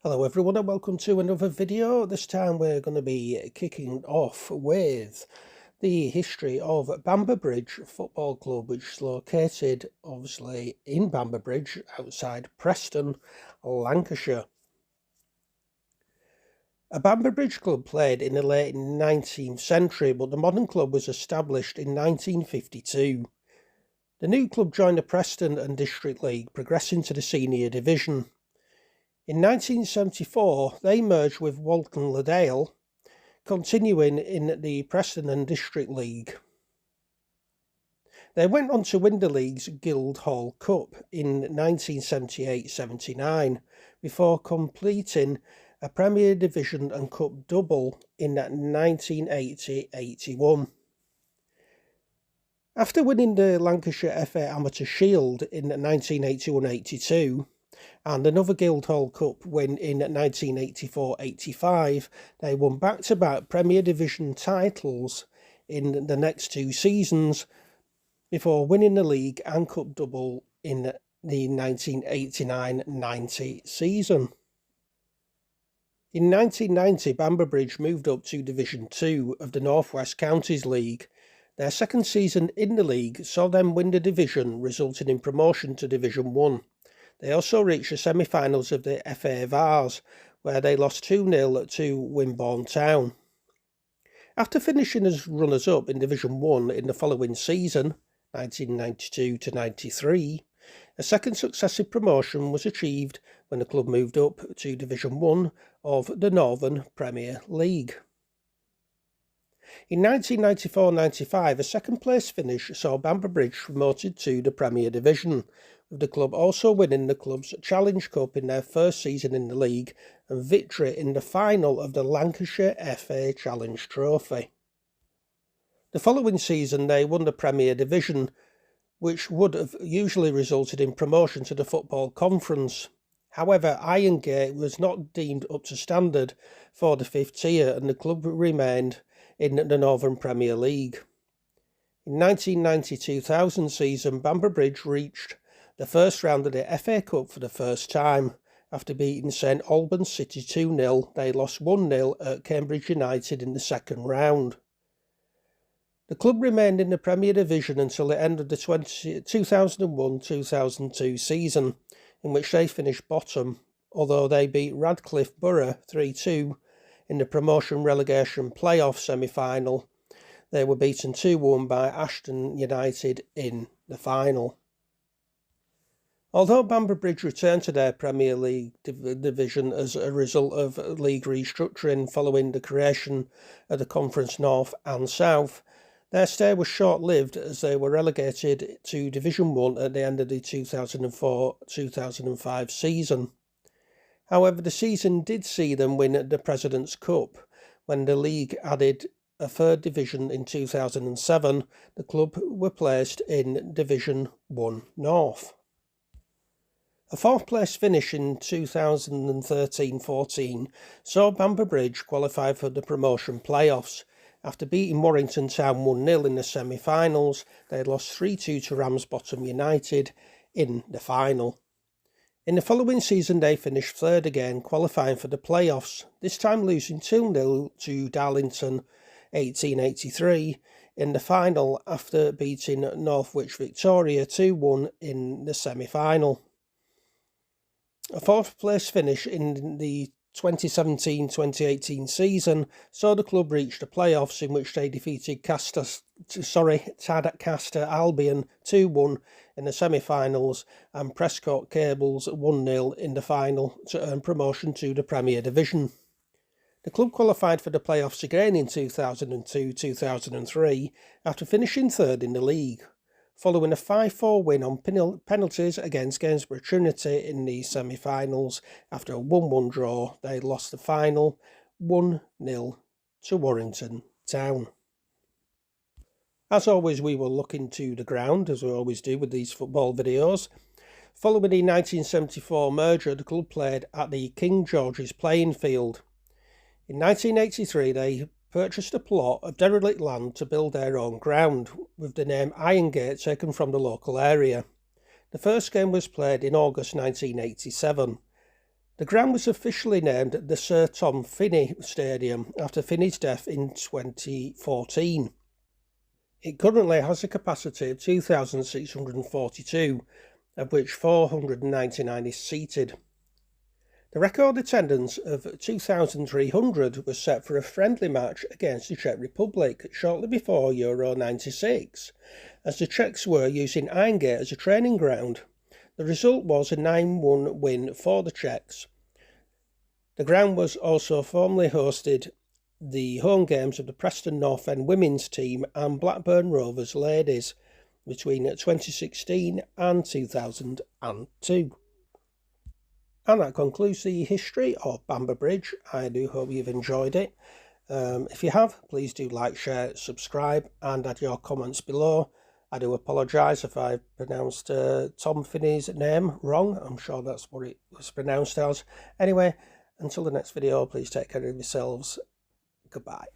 Hello everyone and welcome to another video. This time we're going to be kicking off with the history of Bamber Bridge Football Club, which is located obviously in Bamber Bridge outside Preston, Lancashire. A Bamber Bridge club played in the late 19th century, but the modern club was established in 1952. The new club joined the Preston and District League, progressing to the senior division. In 1974, they merged with Walton Ladale, continuing in the Preston and District League. They went on to win the league's Guildhall Cup in 1978-79, before completing a Premier Division and Cup double in 1980-81. After winning the Lancashire FA Amateur Shield in 1981-82, and another Guildhall Cup win in 1984-85, they won back-to-back Premier Division titles in the next two seasons, before winning the league and cup double in the 1989-90 season. In 1990, Bamber Bridge moved up to Division 2 of the North West Counties League. Their second season in the league saw them win the division, resulting in promotion to Division 1. They also reached the semi-finals of the FA Vars, where they lost 2-0 to Wimborne Town. After finishing as runners-up in Division 1 in the following season, 1992-93, a second successive promotion was achieved when the club moved up to Division 1 of the Northern Premier League. In 1994-95, a second-place finish saw Bamber Bridge promoted to the Premier Division, with the club also winning the club's Challenge Cup in their first season in the league and victory in the final of the Lancashire FA Challenge Trophy. The following season they won the Premier Division, which would have usually resulted in promotion to the Football Conference. However, Irongate was not deemed up to standard for the fifth tier and the club remained in the Northern Premier League. In 1990-2000 season, Bamber Bridge reached the first round of the FA Cup for the first time. After beating St Albans City 2-0, they lost 1-0 at Cambridge United in the second round. The club remained in the Premier Division until the end of the 2001-2002 season, in which they finished bottom, although they beat Radcliffe Borough 3-2 in the promotion-relegation playoff semi-final. They were beaten 2-1 by Ashton United in the final. Although Bamber Bridge returned to their Premier League division as a result of league restructuring following the creation of the Conference North and South, their stay was short-lived as they were relegated to Division 1 at the end of the 2004-2005 season. However, the season did see them win the President's Cup. When the league added a third division in 2007, the club were placed in Division 1 North. A fourth-place finish in 2013-14 saw Bamber Bridge qualify for the promotion playoffs. After beating Warrington Town 1-0 in the semi-finals, they lost 3-2 to Ramsbottom United in the final. In the following season they finished third again, qualifying for the playoffs, this time losing 2-0 to Darlington 1883 in the final after beating Northwich Victoria 2-1 in the semi-final. A fourth-place finish in the 2017-2018 season saw the club reach the playoffs, in which they defeated Tadcaster Albion 2-1 in the semi-finals and Prescott Cables 1-0 in the final to earn promotion to the Premier Division. The club qualified for the playoffs again in 2002-2003 after finishing third in the league, following a 5-4 win on penalties against Gainsborough Trinity in the semi-finals. After a 1-1 draw, they lost the final 1-0 to Warrington Town. As always, we will look into the ground, as we always do with these football videos. Following the 1974 merger, the club played at the King George's playing field. In 1983, they purchased a plot of derelict land to build their own ground, with the name Irongate taken from the local area. The first game was played in August 1987. The ground was officially named the Sir Tom Finney Stadium after Finney's death in 2014. It currently has a capacity of 2,642, of which 499 is seated. The record attendance of 2,300 was set for a friendly match against the Czech Republic shortly before Euro 96, as the Czechs were using Irongate as a training ground. The result was a 9-1 win for the Czechs. The ground was also formerly hosted the home games of the Preston North End women's team and Blackburn Rovers ladies between 2016 and 2002. And that concludes the history of Bamber Bridge. I do hope you've enjoyed it. If you have, please do like, share, subscribe and add your comments below. I do apologise if I pronounced Tom Finney's name wrong. I'm sure that's what it was pronounced as. Anyway, until the next video, please take care of yourselves. Goodbye.